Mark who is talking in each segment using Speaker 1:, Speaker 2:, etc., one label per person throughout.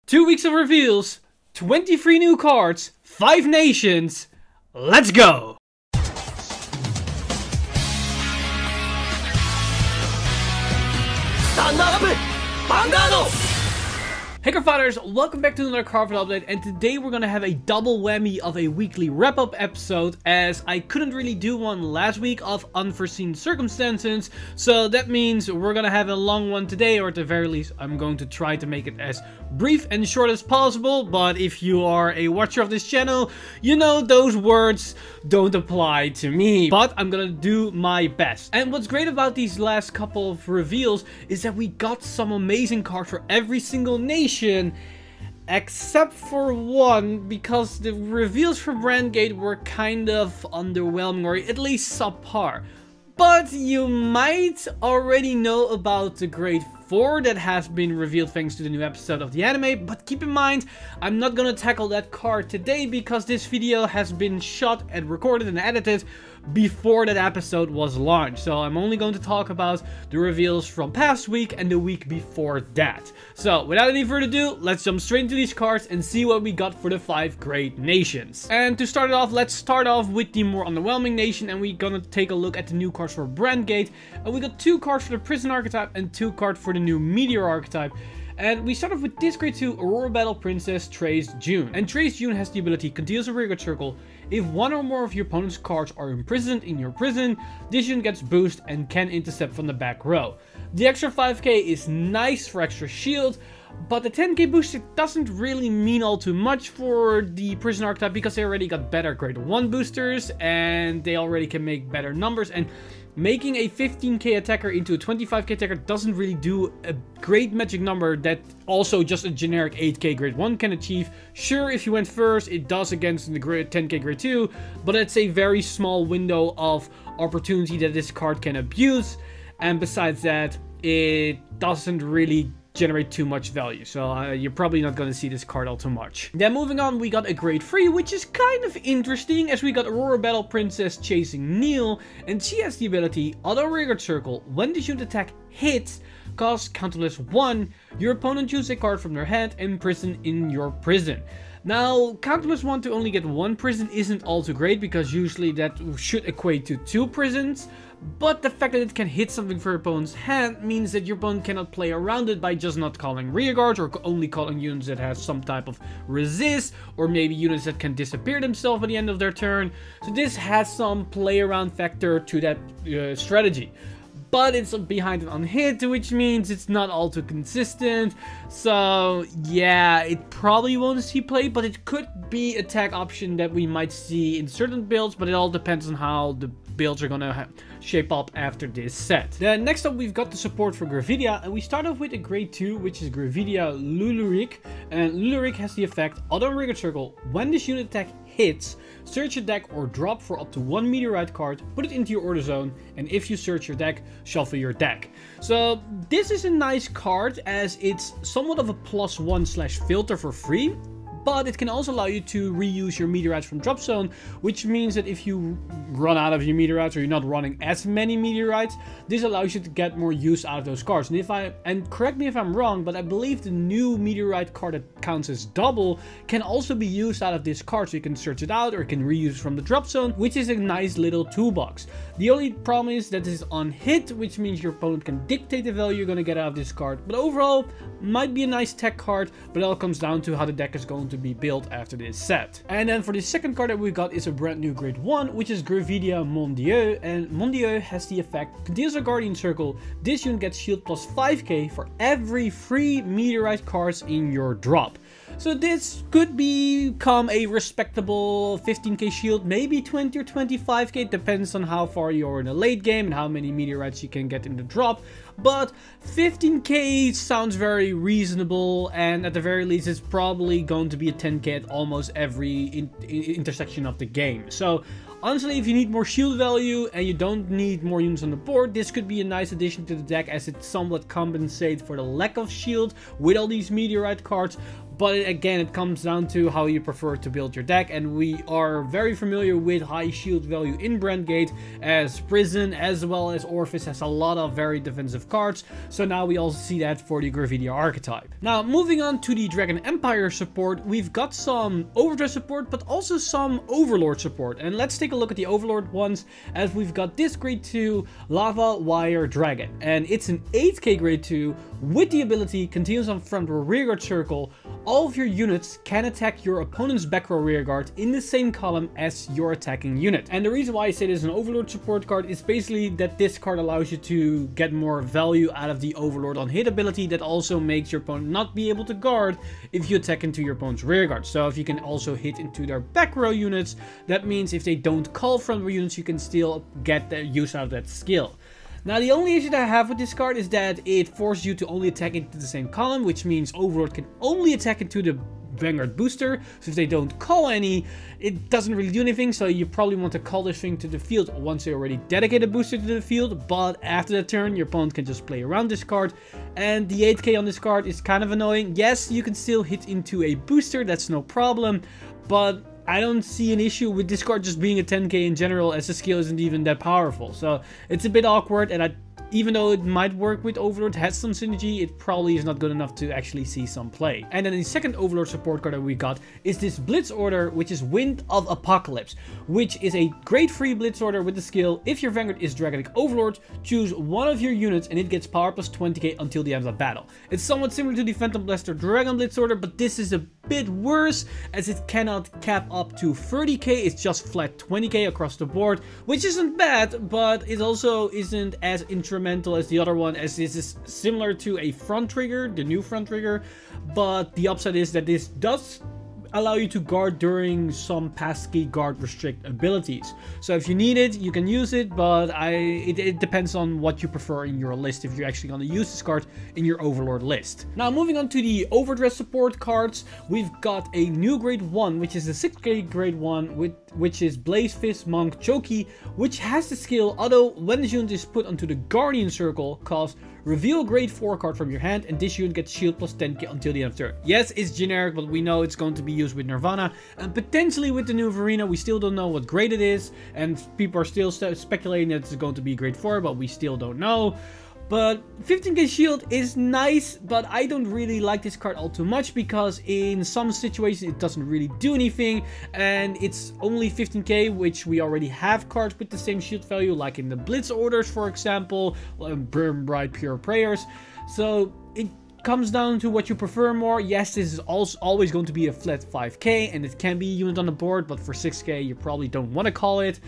Speaker 1: 2 weeks of reveals, 23 new cards, 5 nations. Let's go!
Speaker 2: Stand up! Vanguard!
Speaker 1: Hey Fighters, welcome back to another Cardfight update, and today we're gonna have a double whammy of a weekly wrap-up episode, as I couldn't really do one last week of unforeseen circumstances, so that means we're gonna have a long one today, or at the very least I'm going to try to make it as brief and short as possible. But if you are a watcher of this channel, you know those words don't apply to me, but I'm gonna do my best. And what's great about these last couple of reveals is that we got some amazing cards for every single nation, except for one, because the reveals for Brandgate were kind of underwhelming, or at least subpar. But you might already know about the Grade 4 that has been revealed thanks to the new episode of the anime, but keep in mind, I'm not gonna tackle that card today because this video has been shot and recorded and edited before that episode was launched. So I'm only going to talk about the reveals from past week and the week before that. So without any further ado, let's jump straight into these cards and see what we got for the 5 great nations. And to start it off, let's start off with the more underwhelming nation, and we're gonna take a look at the new cards for Brandgate. And we got 2 cards for the Prison archetype and 2 cards for the new Meteor archetype. And we start off with this grade 2 Aurora Battle Princess Trace Jeune. And Trace Jeune has the ability continues a rearguard circle. If one or more of your opponent's cards are imprisoned in your prison, this Jeune gets boost and can intercept from the back row. The extra 5k is nice for extra shield, but the 10k booster doesn't really mean all too much for the Prison archetype because they already got better grade 1 boosters and they already can make better numbers, and making a 15k attacker into a 25k attacker doesn't really do a great magic number that also just a generic 8k grade 1 can achieve. Sure, if you went first, it does against the 10k grade 2, but it's a very small window of opportunity that this card can abuse, and besides that, it doesn't really generate too much value, so you're probably not going to see this card all too much. Then moving on, we got a grade 3, which is kind of interesting, as we got Aurora Battle Princess chasing Neel, and she has the ability auto rearguard circle. When the unit attack hits, cost counterless 1, your opponent chooses a card from their hand and imprison in your prison. Now, counterless 1 to only get 1 prison isn't all too great, because usually that should equate to 2 prisons. But the fact that it can hit something for your opponent's hand means that your opponent cannot play around it by just not calling rearguards, or only calling units that have some type of resist, or maybe units that can disappear themselves at the end of their turn. So this has some play around factor to that strategy. But it's behind it on hit, which means it's not all too consistent. So yeah, it probably won't see play, but it could be a tag option that we might see in certain builds, but it all depends on how the builds are gonna shape up after this set. Then next up, we've got the support for Gravidia, and we start off with a grade 2, which is Gravidia Luluirk. And Luluirk has the effect auto rearguard circle. When this unit attack hits, search your deck or drop for up to 1 meteorite card, put it into your order zone, and if you search your deck, shuffle your deck. So this is a nice card, as it's somewhat of a +1/filter for free. But it can also allow you to reuse your meteorites from drop zone, which means that if you run out of your meteorites, or you're not running as many meteorites, this allows you to get more use out of those cards. And correct me if I'm wrong, but I believe the new meteorite card that counts as double can also be used out of this card, so you can search it out or you can reuse from the drop zone, which is a nice little toolbox. The only problem is that this is on hit, which means your opponent can dictate the value you're going to get out of this card. But overall, might be a nice tech card, but it all comes down to how the deck is going to be built after this set. And then for the second card that we got is a brand new grade 1, which is Gravidia Mondieu, and Mondieu has the effect continues a guardian circle. This unit gets shield plus 5k for every 3 meteorite cards in your drop. So this could become a respectable 15k shield, maybe 20 or 25k, depends on how far you're in the late game and how many meteorites you can get in the drop. But 15k sounds very reasonable, and at the very least it's probably going to be a 10k at almost every intersection of the game. So honestly, if you need more shield value and you don't need more units on the board, this could be a nice addition to the deck, as it somewhat compensates for the lack of shield with all these meteorite cards. But again, it comes down to how you prefer to build your deck, and we are very familiar with high shield value in Brandgate, as Prison as well as Orphis has a lot of very defensive cards, so now we also see that for the Gravidia archetype. Now, moving on to the Dragon Empire support, we've got some Overdress support, but also some Overlord support, and let's take a look at the Overlord ones, as we've got this grade 2 Lava Wire Dragon, and it's an 8k grade 2 with the ability continues on front row rearguard circle. All of your units can attack your opponent's back row rearguard in the same column as your attacking unit. And the reason why I say this is an Overlord support card is basically that this card allows you to get more value out of the Overlord on hit ability that also makes your opponent not be able to guard if you attack into your opponent's rearguard. So if you can also hit into their back row units, that means if they don't call front row units, you can still get the use out of that skill. Now, the only issue that I have with this card is that it forces you to only attack into the same column, which means Overlord can only attack into the Vanguard booster. So if they don't call any, it doesn't really do anything. So you probably want to call this thing to the field once they already dedicate a booster to the field. But after that turn, your opponent can just play around this card. And the 8k on this card is kind of annoying. Yes, you can still hit into a booster, that's no problem. But I don't see an issue with this card just being a 10k in general, as the skill isn't even that powerful. So it's a bit awkward, and even though it might work with Overlord, has some synergy, it probably is not good enough to actually see some play. And then the second Overlord support card that we got is this Blitz Order, which is Wind of Apocalypse, which is a grade 3 Blitz Order with the skill, if your Vanguard is Dragonic Overlord, choose one of your units and it gets power plus 20k until the end of the battle. It's somewhat similar to the Phantom Blaster Dragon Blitz Order, but this is a bit worse, as it cannot cap up to 30k, it's just flat 20k across the board, which isn't bad, but it also isn't as instrumental as the other one, as this is similar to a front trigger, the new front trigger, but the upside is that this does allow you to guard during some passkey guard restrict abilities. So if you need it, you can use it, but it depends on what you prefer in your list, if you're actually going to use this card in your Overlord list. Now, moving on to the Overdress support cards, we've got a new grade 1, which is a 6k grade 1, which is Blaze Fist Monk Choki, which has the skill, although when the unit is put onto the Guardian Circle, costs reveal grade 4 card from your hand, and this unit gets shield plus 10k until the end of turn. Yes, it's generic, but we know it's going to be used with Nirvana, and potentially with the new Verena. We still don't know what grade it is, and people are still speculating that it's going to be grade 4, but we still don't know. But 15k shield is nice, but I don't really like this card all too much, because in some situations it doesn't really do anything, and it's only 15k, which we already have cards with the same shield value, like in the Blitz Orders, for example, Burn Bright Pure Prayers. So it comes down to what you prefer more. Yes, this is also always going to be a flat 5k, and it can be a unit on the board, but for 6k you probably don't want to call it.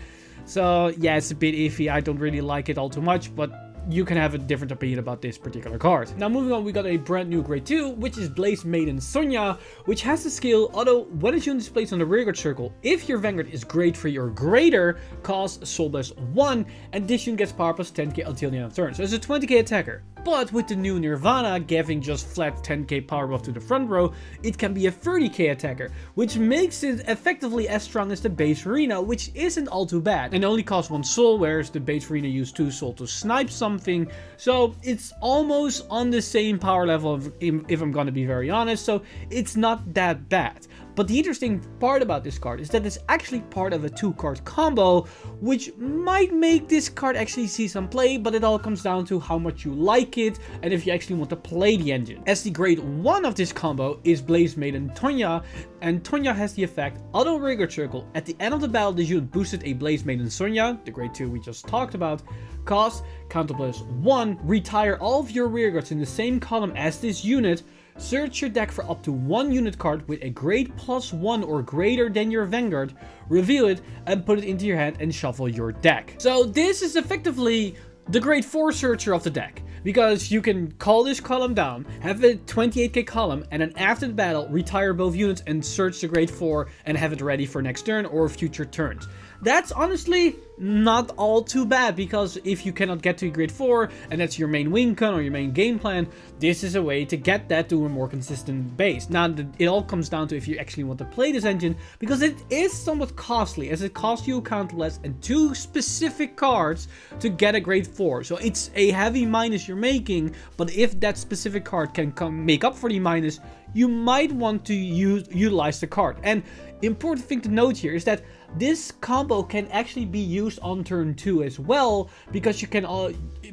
Speaker 1: So yeah, it's a bit iffy. I don't really like it all too much, but you can have a different opinion about this particular card. Now, moving on, we got a brand new grade 2, which is Blaze Maiden Sonya, which has the skill, although when a unit is placed on the rearguard circle, if your Vanguard is grade 3 or greater, costs Soul Blast 1, and this unit gets power plus 10k until the end of turn. So it's a 20k attacker. But with the new Nirvana giving just flat 10k power buff to the front row, it can be a 30k attacker, which makes it effectively as strong as the base Verena, which isn't all too bad, and only costs 1 soul, whereas the base Verena used 2 soul to snipe something. So it's almost on the same power level, if I'm gonna be very honest, so it's not that bad. But the interesting part about this card is that it's actually part of a 2-card combo, which might make this card actually see some play, but it all comes down to how much you like it and if you actually want to play the engine. As the grade 1 of this combo is Blaze Maiden Tonya, and Tonya has the effect, auto rearguard circle, at the end of the battle the unit boosted a Blaze Maiden Sonya, the grade 2 we just talked about, cost counter plus 1, retire all of your rearguards in the same column as this unit, search your deck for up to 1 unit card with a grade plus 1 or greater than your Vanguard, reveal it, and put it into your hand and shuffle your deck. So this is effectively the grade 4 searcher of the deck, because you can call this column down, have a 28k column, and then after the battle, retire both units and search the grade 4 and have it ready for next turn or future turns. That's honestly not all too bad, because if you cannot get to grade 4 and that's your main win con or your main game plan, this is a way to get that to a more consistent base. Now, it all comes down to if you actually want to play this engine, because it is somewhat costly, as it costs you a counterblast and 2 specific cards to get a grade 4. So it's a heavy minus you're making, but if that specific card can make up for the minus, you might want to utilize the card. And important thing to note here is that this combo can actually be used on turn 2 as well, because you can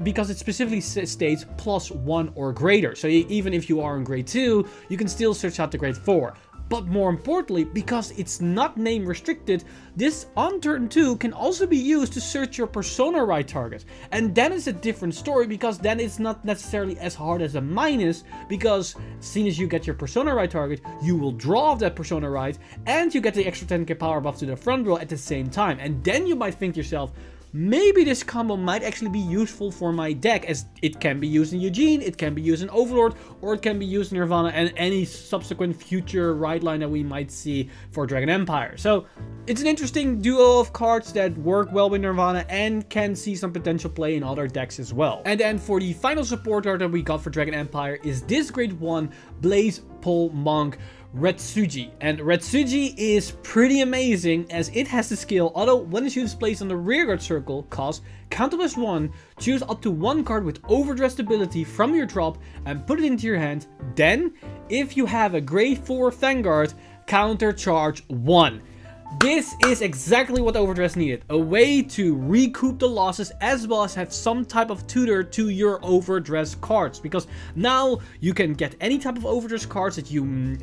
Speaker 1: because it specifically states +1 or greater. So even if you are on grade 2, you can still search out the grade 4. But more importantly, because it's not name restricted, this on turn 2 can also be used to search your persona right target. And then it's a different story, because then it's not necessarily as hard as a minus, because as soon as you get your persona right target, you will draw off that persona right, and you get the extra 10k power buff to the front row at the same time. And then you might think to yourself, maybe this combo might actually be useful for my deck, as it can be used in Jeune, it can be used in Overlord, or it can be used in Nirvana and any subsequent future right line that we might see for Dragon Empire. So it's an interesting duo of cards that work well with Nirvana and can see some potential play in other decks as well. And then for the final support card that we got for Dragon Empire is this grade 1 Blaze Pole Monk Retsuji. And Retsuji is pretty amazing, as it has the skill, although when its use is placed on the rearguard circle, cost counter +1, choose up to 1 card with Overdress ability from your drop and put it into your hand. Then, if you have a grade 4 Vanguard, counter charge 1. This is exactly what Overdress needed, a way to recoup the losses as well as have some type of tutor to your Overdress cards, because now you can get any type of Overdress cards that you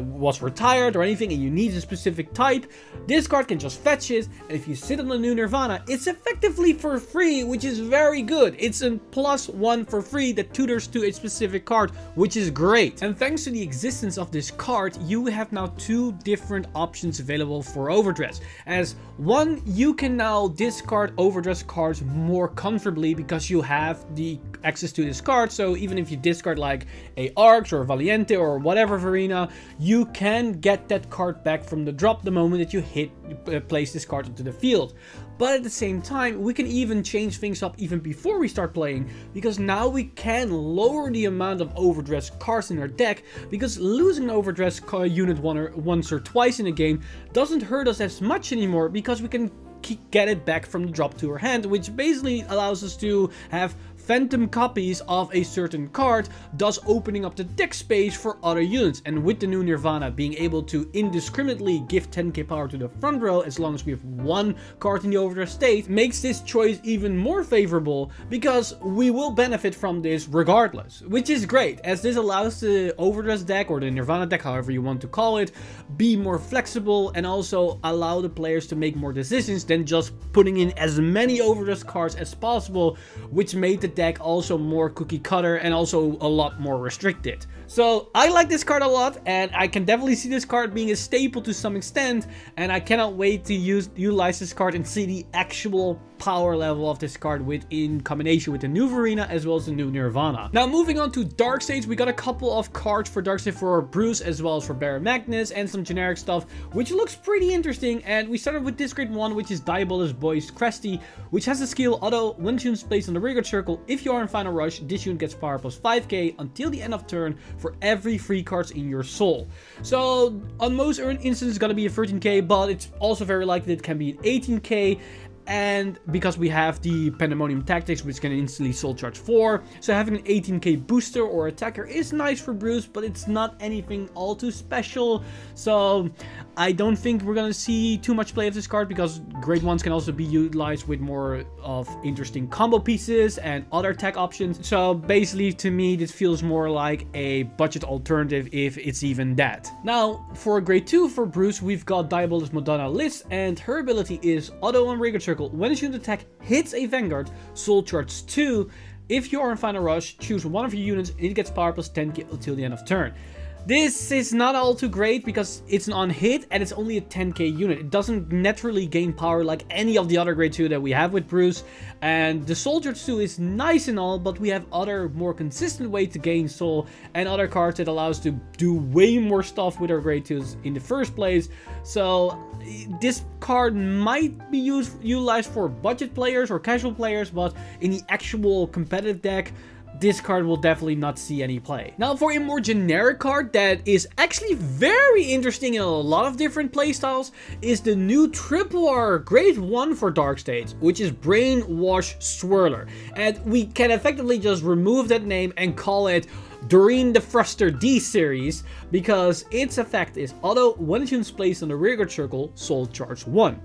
Speaker 1: was retired or anything and you need a specific type. This card can just fetch it, and if you sit on the new Nirvana, it's effectively for free, which is very good. It's a +1 for free that tutors to a specific card, which is great. And thanks to the existence of this card, you have now 2 different options available for Overdress. As one, you can now discard Overdress cards more comfortably because you have the access to this card. So even if you discard like a Arx or a Valiente or whatever Verena, you can get that card back from the drop the moment that you place this card into the field. But at the same time, we can even change things up even before we start playing, because now we can lower the amount of Overdress cards in our deck, because losing an Overdress unit once or twice in a game doesn't hurt us as much anymore, because we can get it back from the drop to our hand, which basically allows us to have phantom copies of a certain card, thus opening up the deck space for other units. And with the new Nirvana being able to indiscriminately give 10k power to the front row as long as we have 1 card in the Overdress state, makes this choice even more favorable, because we will benefit from this regardless, which is great, as this allows the Overdress deck, or the Nirvana deck, however you want to call it, be more flexible and also allow the players to make more decisions than just putting in as many Overdress cards as possible, which made the deck also more cookie cutter and also a lot more restricted. So I like this card a lot, and I can definitely see this card being a staple to some extent, and I cannot wait to utilize this card and see the actual power level of this card in combination with the new Verena as well as the new Nirvana. Now moving on to Dark Stage, we got a couple of cards for Dark Stage for Bruce as well as for Baron Magnus, and some generic stuff which looks pretty interesting. And we started with this grade 1, which is Diabolus Boy's Cresty, which has a skill, although when Jeune is placed on the rearguard circle, if you are in Final Rush, this unit gets power plus 5k until the end of turn for every 3 cards in your soul. So on most instances it's gonna be a 13k, but it's also very likely it can be an 18k. And because we have the Pandemonium Tactics, which can instantly soul charge 4, so having an 18k booster or attacker is nice for Bruce, but it's not anything all too special. So I don't think we're gonna see too much play of this card, because grade 1s can also be utilized with more of interesting combo pieces and other tech options. So basically, to me, this feels more like a budget alternative, if it's even that. Now for grade 2 for Bruce, we've got Diabolus Madonna Liz, and her ability is auto on rearguard circle. When its unit attack hits a Vanguard, soul charge 2. If you are in Final Rush, choose one of your units and it gets power plus 10k until the end of turn. This is not all too great because it's an on-hit and it's only a 10k unit. It doesn't naturally gain power like any of the other grade 2 that we have with Bruce. And the Soldier 2 is nice and all, but we have other more consistent ways to gain soul and other cards that allow us to do way more stuff with our grade 2s in the first place. So this card might be utilized for budget players or casual players, but in the actual competitive deck, this card will definitely not see any play. Now for a more generic card that is actually very interesting in a lot of different playstyles is the new Triple R grade 1 for Dark Stage, which is Brainwash Swirler. And we can effectively just remove that name and call it Doreen the Thruster D series, because its effect is auto when it's placed on the rearguard circle, soul charge 1.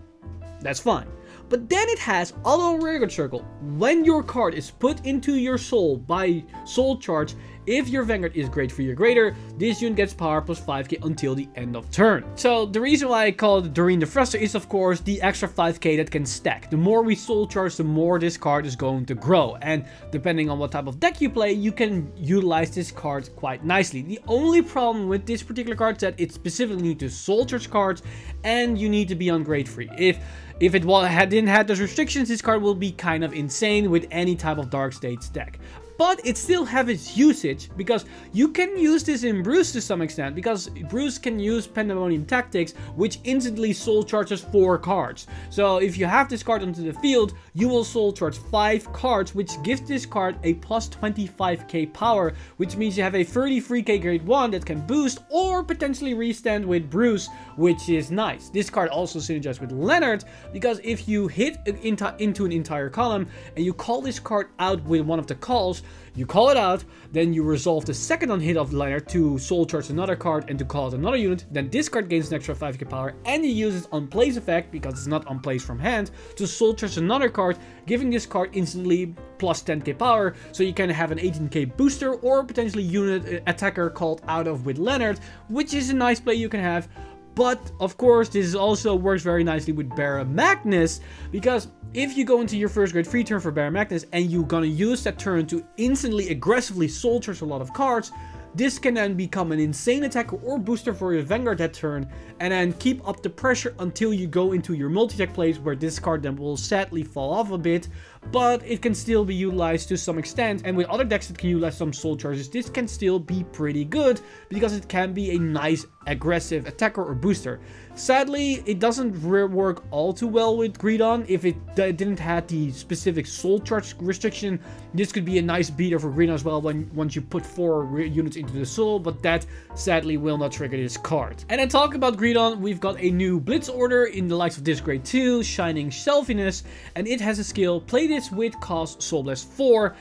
Speaker 1: That's fine. But then it has auto rearguard circle. When your card is put into your soul by soul charge, if your Vanguard is grade 3 or greater, this unit gets power plus 5k until the end of turn. So the reason why I call it Doreen the Thruster is of course the extra 5k that can stack. The more we soul charge, the more this card is going to grow. And depending on what type of deck you play, you can utilize this card quite nicely. The only problem with this particular card is that it specifically needs to soul charge cards and you need to be on grade 3. If it didn't have those restrictions, this card will be kind of insane with any type of Dark States deck. But it still has its usage, because you can use this in Bruce to some extent, because Bruce can use Pandemonium Tactics, which instantly soul charges 4 cards. So if you have this card onto the field, you will soul charge 5 cards, which gives this card a plus 25k power, which means you have a 33k grade 1 that can boost or potentially restand with Bruce, which is nice. This card also synergizes with Leonard, because if you hit into an entire column and you call this card out with one of the calls, you call it out, then you resolve the second on hit of Leonard to soul charge another card and to call out another unit, then this card gains an extra 5k power and you use its on place effect, because it's not on place from hand, to soul charge another card, giving this card instantly plus 10k power, so you can have an 18k booster or potentially unit attacker called out of with Leonard, which is a nice play you can have. But of course this also works very nicely with Baron Magnus, because if you go into your first grade 3 turn for Baron Magnus and you're gonna use that turn to instantly aggressively soul charge a lot of cards, this can then become an insane attacker or booster for your Vanguard that turn, and then keep up the pressure until you go into your multi-tech plays, where this card then will sadly fall off a bit, but it can still be utilized to some extent. And with other decks that can utilize some soul charges, this can still be pretty good, because it can be a nice aggressive attacker or booster. Sadly, it doesn't work all too well with Greedon. If it didn't have the specific soul charge restriction, this could be a nice beater for Greedon as well once you put 4 units into the soul, but that sadly will not trigger this card. And then talking about Greedon, we've got a new Blitz order in the likes of this grade 2, Shining Selfishness, and it has a skill, play this with cost Soul Blast 4.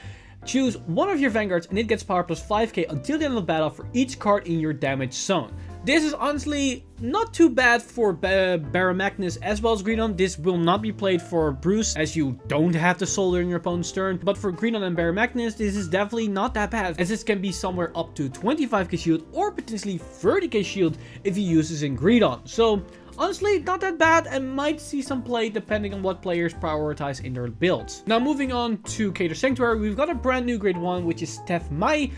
Speaker 1: Choose one of your Vanguards and it gets power plus 5k until the end of the battle for each card in your damage zone. This is honestly not too bad for Baron Magnus as well as Greedon. This will not be played for Bruce, as you don't have to soul during your opponent's turn. But for Greedon and Baron Magnus, this is definitely not that bad, as this can be somewhere up to 25k shield or potentially 30k shield if you use this in Greedon. So honestly, not that bad, and might see some play depending on what players prioritize in their builds. Now moving on to Keter Sanctuary, we've got a brand new grade 1, which is Steph May,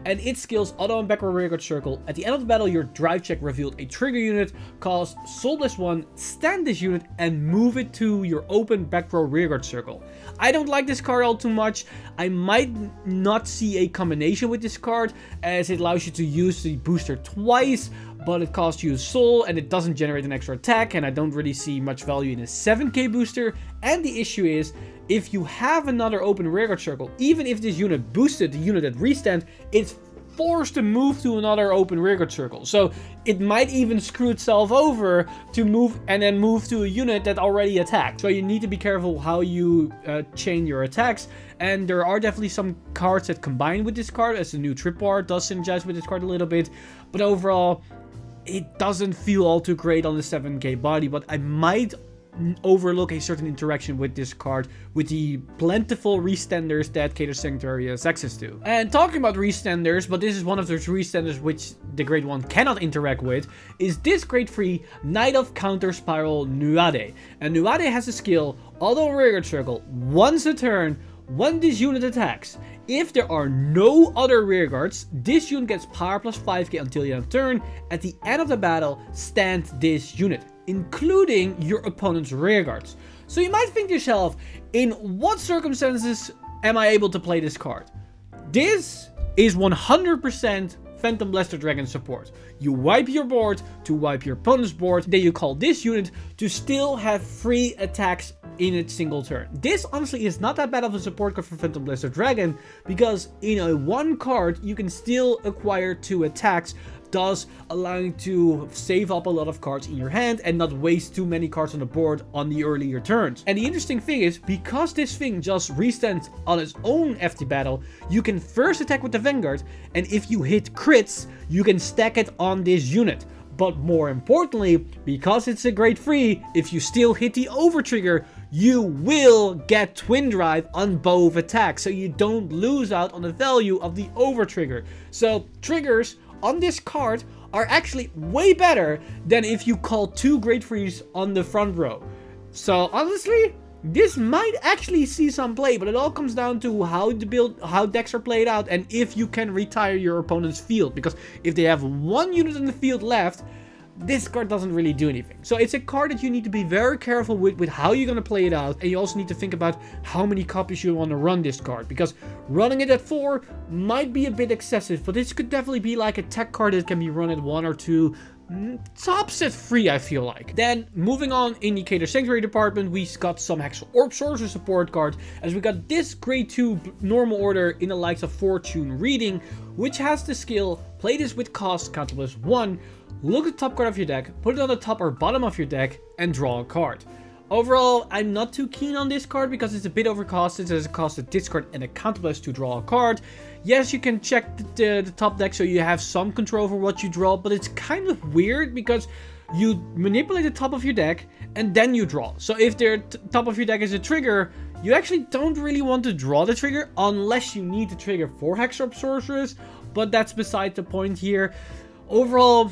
Speaker 1: and its skills auto and backward rearguard circle. At the end of the battle, your drive check revealed a trigger unit, cost Soul Blast 1, stand this unit, and move it to your open back row rearguard circle. I don't like this card all too much. I might not see a combination with this card, as it allows you to use the booster twice, but it costs you a soul and it doesn't generate an extra attack, and I don't really see much value in a 7k booster. And the issue is, if you have another open rearguard circle, even if this unit boosted the unit at restand, it's forced to move to another open rearguard circle. So it might even screw itself over to move and then move to a unit that already attacked. So you need to be careful how you chain your attacks. And there are definitely some cards that combine with this card, as the new Trip Bar does synergize with this card a little bit. But overall, it doesn't feel all too great on the 7k body, but I might overlook a certain interaction with this card with the plentiful restanders that Keter Sanctuary has access to. And talking about restanders, but this is one of those restanders which the grade 1 cannot interact with, is this grade 3 Knight of Counter Spiral Nuada. And Nuada has a skill, auto rearguard circle, once a turn, when this unit attacks. If there are no other rearguards, this unit gets power plus 5k until the end of turn. At the end of the battle, stand this unit, including your opponent's rearguards. So you might think to yourself, in what circumstances am I able to play this card? This is 100% Phantom Blaster Dragon support. You wipe your board to wipe your opponent's board, then you call this unit to still have 3 attacks in a single turn. This honestly is not that bad of a support card for Phantom Blaster Dragon, because in a 1 card you can still acquire 2 attacks thus allowing to save up a lot of cards in your hand and not waste too many cards on the board on the earlier turns. And the interesting thing is, because this thing just restands on its own FT battle, you can first attack with the Vanguard, and if you hit crits, you can stack it on this unit. But more importantly, because it's a grade 3, if you still hit the overtrigger, you will get twin drive on both attacks, so you don't lose out on the value of the overtrigger. So triggers on this card are actually way better than if you call 2 grade 3s on the front row. So honestly, this might actually see some play, but it all comes down to how decks are played out and if you can retire your opponent's field. Because if they have 1 unit in the field left, this card doesn't really do anything. So it's a card that you need to be very careful with how you're going to play it out. And you also need to think about how many copies you want to run this card. Because running it at 4 might be a bit excessive, but this could definitely be like a tech card that can be run at 1 or 2. Tops at 3, I feel like. Then, moving on in the Keter Sanctuary department, we got some Hexal Orb Sorcerer support cards, as we got this grade 2 normal order in the likes of Fortune Reading, which has the skill, play this with cost, count plus 1, look at the top card of your deck, put it on the top or bottom of your deck, and draw a card. Overall, I'm not too keen on this card because it's a bit overcosted. It has a cost of discard and a counter plus to draw a card. Yes, you can check the top deck so you have some control over what you draw, but it's kind of weird because you manipulate the top of your deck and then you draw. So if the top of your deck is a trigger, you actually don't really want to draw the trigger unless you need the trigger for Hexal Orb Sorceress, but that's beside the point here. Overall,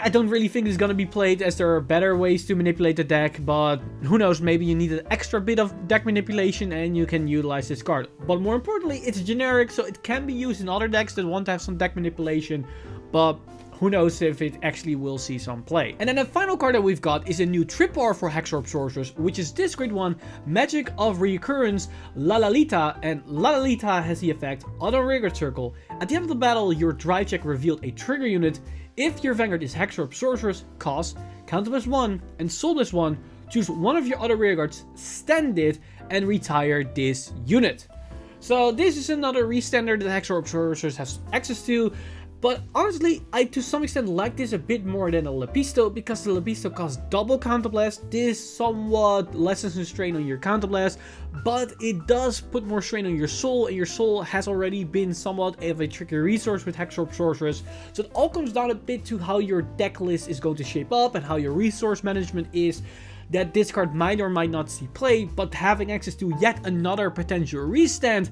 Speaker 1: I don't really think it's going to be played, as there are better ways to manipulate the deck, but who knows, maybe you need an extra bit of deck manipulation and you can utilize this card. But more importantly, it's generic, so it can be used in other decks that want to have some deck manipulation, but who knows if it actually will see some play. And then the final card that we've got is a new triple R for Hexal Orb Sorceress, which is this grade 1 Magic of Reoccurrence Lalalita, and Lalalita has the effect Auto Rearguard Circle. At the end of the battle, your drive check revealed a trigger unit. If your Vanguard is Hexal Orb Sorceress, cost, counter plus 1, and soul plus 1, choose one of your other rearguards, stand it, and retire this unit. So this is another restander that Hexal Orb Sorceress has access to. But honestly, I to some extent like this a bit more than a Lepisto, because the Lepisto costs double Counterblast. This somewhat lessens the strain on your Counterblast, but it does put more strain on your soul, and your soul has already been somewhat of a tricky resource with Hexal Orb Sorceress. So it all comes down a bit to how your deck list is going to shape up and how your resource management is. That this card might or might not see play, but having access to yet another potential restand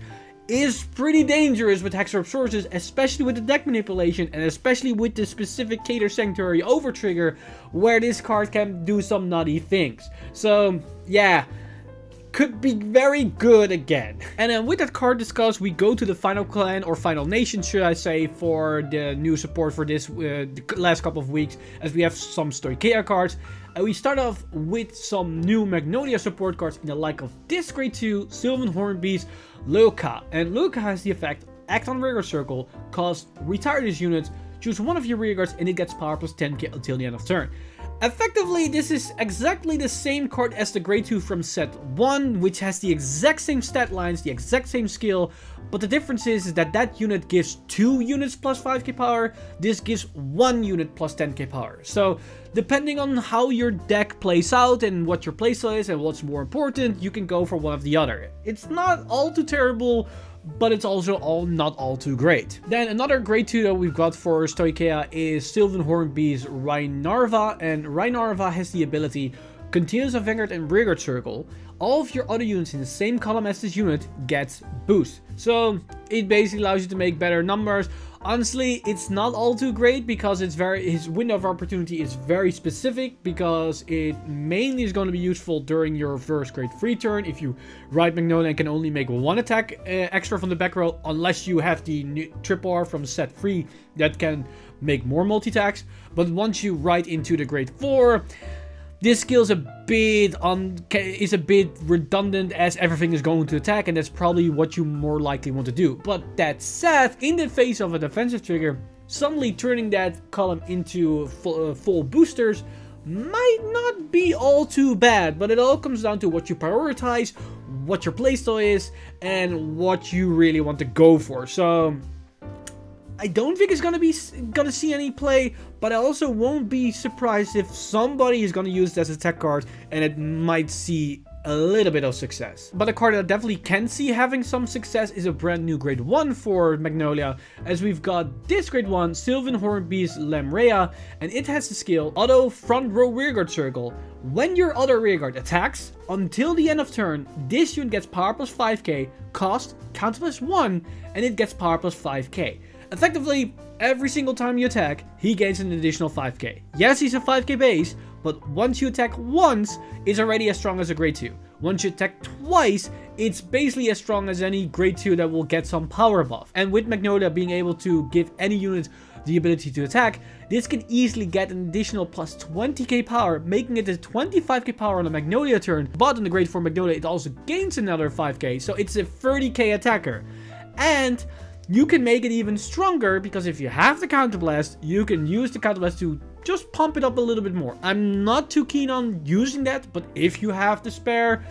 Speaker 1: is pretty dangerous with Hexal Orb Sorceress, especially with the deck manipulation and especially with the specific Keter Sanctuary overtrigger, where this card can do some nutty things. So yeah, could be very good again. And then with that card discussed, we go to the final clan, or final nation should I say, for the new support for this the last couple of weeks, as we have some Stoicheia cards. We start off with some new Magnolia support cards in the like of this grade 2 Sylvan Hornbeast Leuka. And Leuka has the effect act on Rearguard Circle, cost, retire this unit, choose one of your rearguards, and it gets power plus 10 until the end of turn. Effectively, this is exactly the same card as the grade 2 from set 1, which has the exact same stat lines, the exact same skill, but the difference is that that unit gives 2 units plus 5k power, this gives 1 unit plus 10k power. So depending on how your deck plays out and what your playstyle is and what's more important, you can go for one of the other. It's not all too terrible, but it's also not all too great. Then another grade 2 that we've got for Stoicheia is Sylvan Hornbeast Rhinarva, and Rhinarva has the ability continues a Vanguard and Rearguard Circle. All of your other units in the same column as this unit gets boost. So it basically allows you to make better numbers. Honestly, it's not all too great because his window of opportunity is very specific, because it mainly is going to be useful during your first grade 3 turn if you ride Magnolia and can only make 1 attack extra from the back row, unless you have the triple R from set 3 that can make more multi-attacks. But once you ride into the grade 4, this skill is a bit redundant, as everything is going to attack, and that's probably what you more likely want to do. But that said, in the face of a defensive trigger, suddenly turning that column into full boosters might not be all too bad, but it all comes down to what you prioritize, what your playstyle is, and what you really want to go for. So I don't think it's gonna see any play, but I also won't be surprised if somebody is gonna use it as a tech card and it might see a little bit of success. But a card that I definitely can see having some success is a brand new grade 1 for Magnolia, as we've got this grade 1 Sylvan Hornbeast Lamrea, and it has the skill Auto Front Row Rearguard Circle. When your other rearguard attacks, until the end of turn, this unit gets power plus 5k, cost counter plus 1, and it gets power plus 5k. Effectively, every single time you attack, he gains an additional 5k. Yes, he's a 5k base, but once you attack once, it's already as strong as a grade 2. Once you attack twice, it's basically as strong as any grade 2 that will get some power buff. And with Magnolia being able to give any unit the ability to attack, this can easily get an additional plus 20k power, making it a 25k power on a Magnolia turn. But on the grade 4 Magnolia, it also gains another 5k, so it's a 30k attacker. And you can make it even stronger, because if you have the counterblast, you can use the counterblast to just pump it up a little bit more. I'm not too keen on using that, but if you have the spare,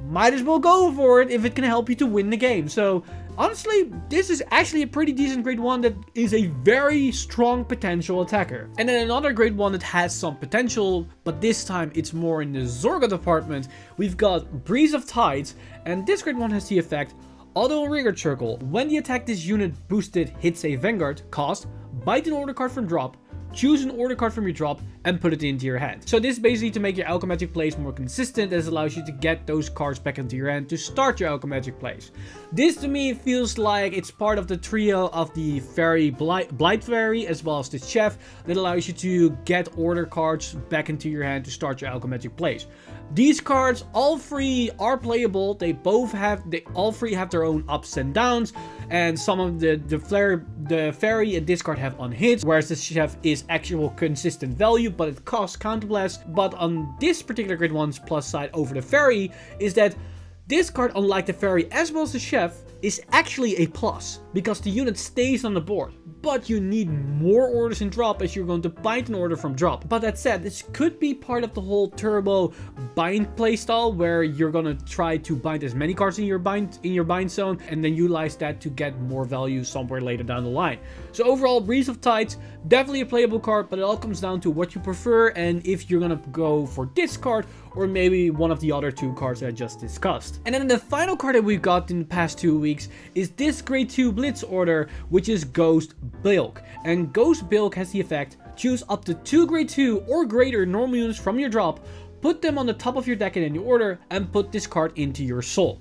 Speaker 1: might as well go for it if it can help you to win the game. So honestly, this is actually a pretty decent grade 1 that is a very strong potential attacker. And then another grade 1 that has some potential, but this time it's more in the Zorga department, we've got Breeze of Tides, and this grade 1 has the effect Auto Rearguard Circle. When the attack this unit boosted hits a Vanguard, cost, bite an order card from drop, choose an order card from your drop, and put it into your hand. So this is basically to make your Alchemagic plays more consistent, as it allows you to get those cards back into your hand to start your Alchemagic plays. This to me feels like it's part of the trio of the Fairy Blight Fairy as well as the Chef that allows you to get order cards back into your hand to start your Alchemagic plays. These cards, all three are playable. They all three have their own ups and downs, and some of the Fairy and this card have unhits, whereas the Chef is actual consistent value, but it costs counterblast. But on this particular grade 1's plus side over the Fairy is that this card, unlike the Fairy as well as the Chef, is actually a plus, because the unit stays on the board, but you need more orders in drop as you're going to bind an order from drop. But that said, this could be part of the whole turbo bind playstyle, where you're gonna try to bind as many cards in your bind zone and then utilize that to get more value somewhere later down the line. So overall, Breeze of Tides, definitely a playable card, but it all comes down to what you prefer and if you're gonna go for this card or maybe one of the other two cards that I just discussed. And then the final card that we've got in the past 2 weeks is this grade 2 Blitz order, which is Ghost Bilk. And Ghost Bilk has the effect, choose up to 2 grade 2 or greater normal units from your drop, put them on the top of your deck in any order, and put this card into your soul.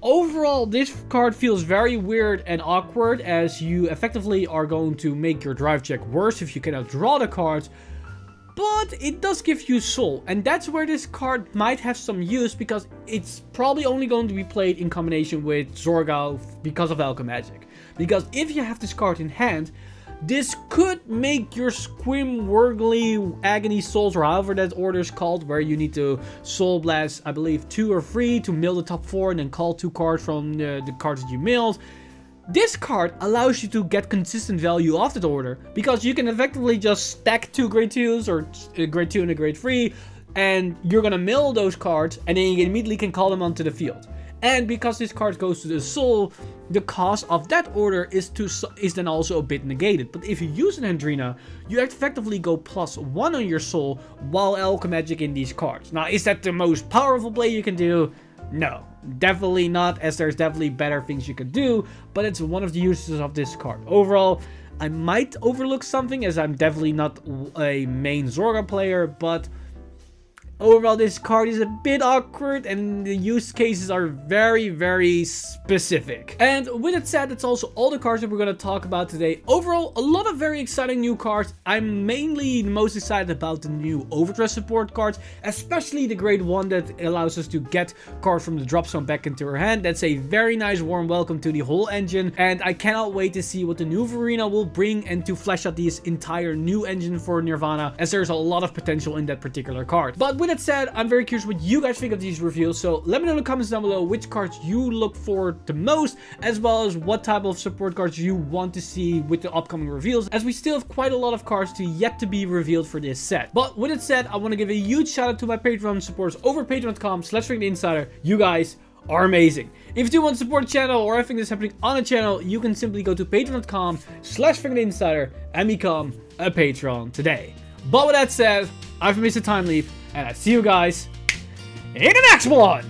Speaker 1: Overall, this card feels very weird and awkward, as you effectively are going to make your drive check worse if you cannot draw the cards. But it does give you soul, and that's where this card might have some use, because it's probably only going to be played in combination with Zorga because of Alchemagic. Because if you have this card in hand, this could make your Squim Wurgly Agony Souls, or however that order is called, where you need to Soul Blast, I believe, 2 or 3 to mill the top 4 and then call 2 cards from the cards that you milled. This card allows you to get consistent value off that order, because you can effectively just stack 2 grade 2s or a grade 2 and a grade 3, and you're gonna mill those cards, and then you immediately can call them onto the field. And because this card goes to the soul, the cost of that order is then also a bit negated. But if you use an Andrina, you effectively go +1 on your soul while Alchemagic in these cards. Now, is that the most powerful play you can do? No, definitely not, as there's definitely better things you can do, but it's one of the uses of this card. Overall, I might overlook something, as I'm definitely not a main Zorga player, but overall, this card is a bit awkward, and the use cases are very, very specific. And with it said, that's also all the cards that we're going to talk about today. Overall, a lot of very exciting new cards. I'm mainly most excited about the new Overdress support cards, especially the grade 1 that allows us to get cards from the drop zone back into our hand. That's a very nice warm welcome to the whole engine, and I cannot wait to see what the new Verena will bring and to flesh out this entire new engine for Nirvana, as there's a lot of potential in that particular card. But with that said, I'm very curious what you guys think of these reveals, so let me know in the comments down below which cards you look for the most, as well as what type of support cards you want to see with the upcoming reveals, as we still have quite a lot of cards yet to be revealed for this set. But with it said, I want to give a huge shout out to my Patreon supporters over patreon.com/insider. You guys are amazing. If you do want to support the channel or everything that's happening on the channel, you can simply go to patreon.com/FingerinSider and become a patron today. But with that said, I've been Mr. Time Leap, and I see you guys in the next one!